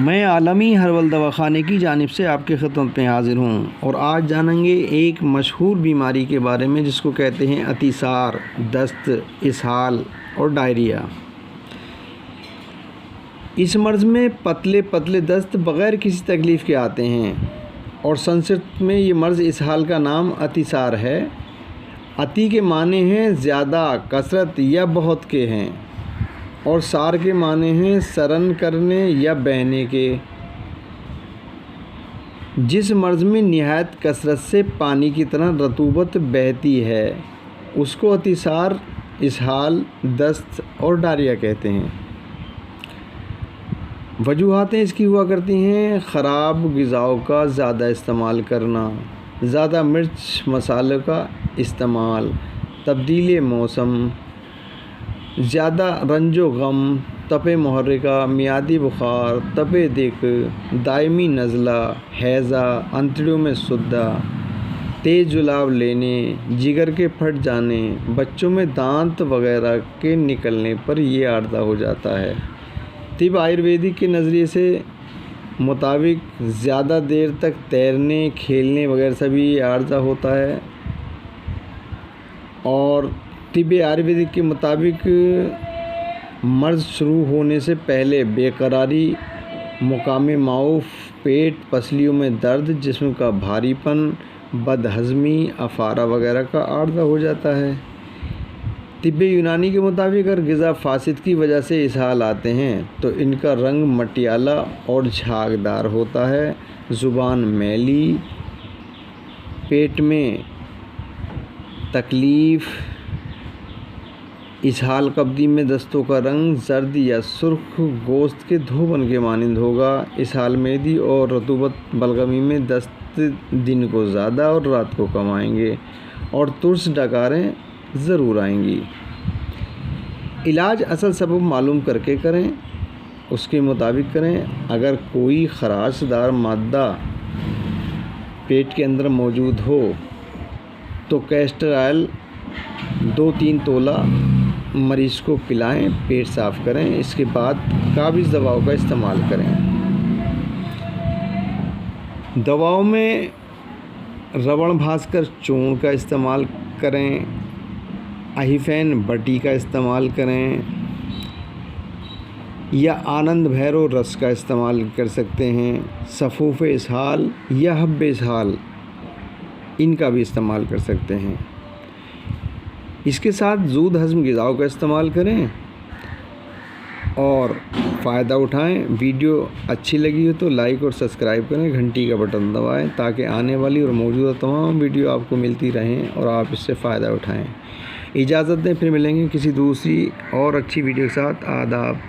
मैं आलमी हर्बल दवाखाने की जानिब से आपके खिदमत में हाज़िर हूँ और आज जानेंगे एक मशहूर बीमारी के बारे में जिसको कहते हैं अतिसार, दस्त, इसहाल और डायरिया। इस मर्ज़ में पतले पतले दस्त बग़ैर किसी तकलीफ़ के आते हैं और संस्कृत में ये मर्ज़ इसहाल का नाम अतिसार है। अति के माने हैं ज़्यादा, कसरत या बहुत के हैं और सार के माने हैं सरन करने या बहने के। जिस मर्ज़ में निहायत कसरत से पानी की तरह रतूबत बहती है उसको अतिसार, इसहाल, दस्त और डायरिया कहते हैं। वजूहातें इसकी हुआ करती हैं ख़राब ग़िज़ाओं का ज़्यादा इस्तेमाल करना, ज़्यादा मिर्च मसालों का इस्तेमाल, तब्दीली मौसम, ज़्यादा रंजो गम, तपे मुहर्रिका, मियादी बुखार, तपे दिक, दायमी नज़ला, हैज़ा, अंतड़ियों में सुद्दा, तेज़ जुलाब लेने, जिगर के फट जाने, बच्चों में दांत वगैरह के निकलने पर ये आर्ज़ा हो जाता है। तिब आयुर्वेदिक के नज़रिए से मुताबिक ज़्यादा देर तक तैरने, खेलने वगैरह से भी ये आर्ज़ा होता है और तिब आयुर्वेदिक के मुताबिक मर्ज़ शुरू होने से पहले बेकरारी, मुकामे माउफ, पेट, पसलियों में दर्द, जिस्म का भारीपन, बदहज़मी, अफ़ारा वगैरह का आर्ज़ा हो जाता है। तिब्बे यूनानी के मुताबिक अगर ग़िज़ा फ़ासिद की वजह से इसहाल आते हैं तो इनका रंग मटियाला और झागदार होता है, ज़ुबान मैली, पेट में तकलीफ़, इसहाल कब्दी में दस्तों का रंग जर्द या सुर्ख गोश्त के धोबन के मानिंद होगा। इसहाल मेदी और रतूबत बलगमी में दस्त दिन को ज़्यादा और रात को कम आएंगे और तुर्स डकारें ज़रूर आएंगी। इलाज असल सबब मालूम करके करें, उसके मुताबिक करें। अगर कोई खराशदार मादा पेट के अंदर मौजूद हो तो कैस्टर ऑयल 2-3 तोला मरीज़ को पिलाएं, पेट साफ़ करें। इसके बाद काबिज़ दवाओं का इस्तेमाल करें। दवाओं में रवण भास्कर चूर्ण का इस्तेमाल करें, अहिफ़ेन बटी का इस्तेमाल करें या आनंद भैरव रस का इस्तेमाल कर सकते हैं। सफ़ूफ़ इसहाल या हब्ब इसहाल इनका भी इस्तेमाल कर सकते हैं। इसके साथ ज़ूद हज़म ग़िज़ाओं का इस्तेमाल करें और फ़ायदा उठाएं। वीडियो अच्छी लगी हो तो लाइक और सब्सक्राइब करें, घंटी का बटन दबाएं ताकि आने वाली और मौजूदा तमाम वीडियो आपको मिलती रहें और आप इससे फ़ायदा उठाएं। इजाज़त दें, फिर मिलेंगे किसी दूसरी और अच्छी वीडियो के साथ। आदाब।